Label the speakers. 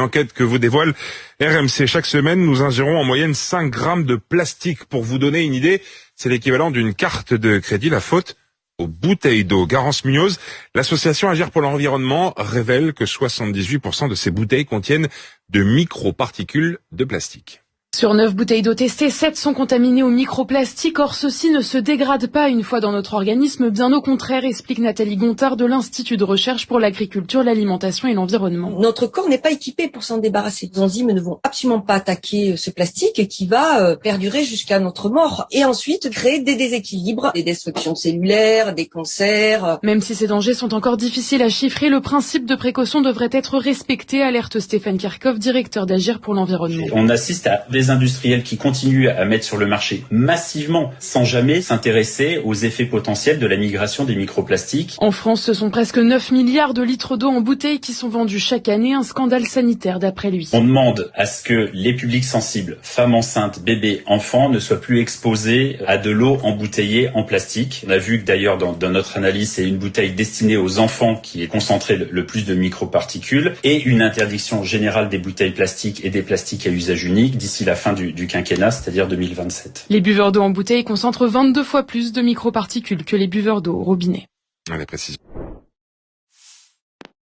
Speaker 1: Enquête que vous dévoile RMC. Chaque semaine, nous ingérons en moyenne 5 grammes de plastique. Pour vous donner une idée, c'est l'équivalent d'une carte de crédit. La faute aux bouteilles d'eau. Garance Munoz, l'association Agir pour l'environnement, révèle que 78% de ces bouteilles contiennent de microparticules de plastique.
Speaker 2: Sur 9 bouteilles d'eau testées, 7 sont contaminées au microplastique. Or, ceux-ci ne se dégradent pas une fois dans notre organisme. Bien au contraire, explique Nathalie Gontard de l'Institut de recherche pour l'agriculture, l'alimentation et l'environnement.
Speaker 3: Notre corps n'est pas équipé pour s'en débarrasser. Les enzymes ne vont absolument pas attaquer ce plastique qui va perdurer jusqu'à notre mort. Et ensuite, créer des déséquilibres, des destructions cellulaires, des cancers.
Speaker 2: Même si ces dangers sont encore difficiles à chiffrer, le principe de précaution devrait être respecté, alerte Stéphane Kirchhoff, directeur d'Agir pour l'environnement.
Speaker 4: On assiste à des industriels qui continuent à mettre sur le marché massivement, sans jamais s'intéresser aux effets potentiels de la migration des microplastiques.
Speaker 2: En France, ce sont presque 9 milliards de litres d'eau en bouteilles qui sont vendus chaque année, un scandale sanitaire d'après lui.
Speaker 4: On demande à ce que les publics sensibles, femmes enceintes, bébés, enfants, ne soient plus exposés à de l'eau embouteillée en plastique. On a vu que d'ailleurs dans notre analyse, c'est une bouteille destinée aux enfants qui est concentrée le plus de microparticules et une interdiction générale des bouteilles plastiques et des plastiques à usage unique d'ici la fin du quinquennat, c'est-à-dire 2027.
Speaker 2: Les buveurs d'eau en bouteille concentrent 22 fois plus de microparticules que les buveurs d'eau au robinet.
Speaker 1: Allez, précision.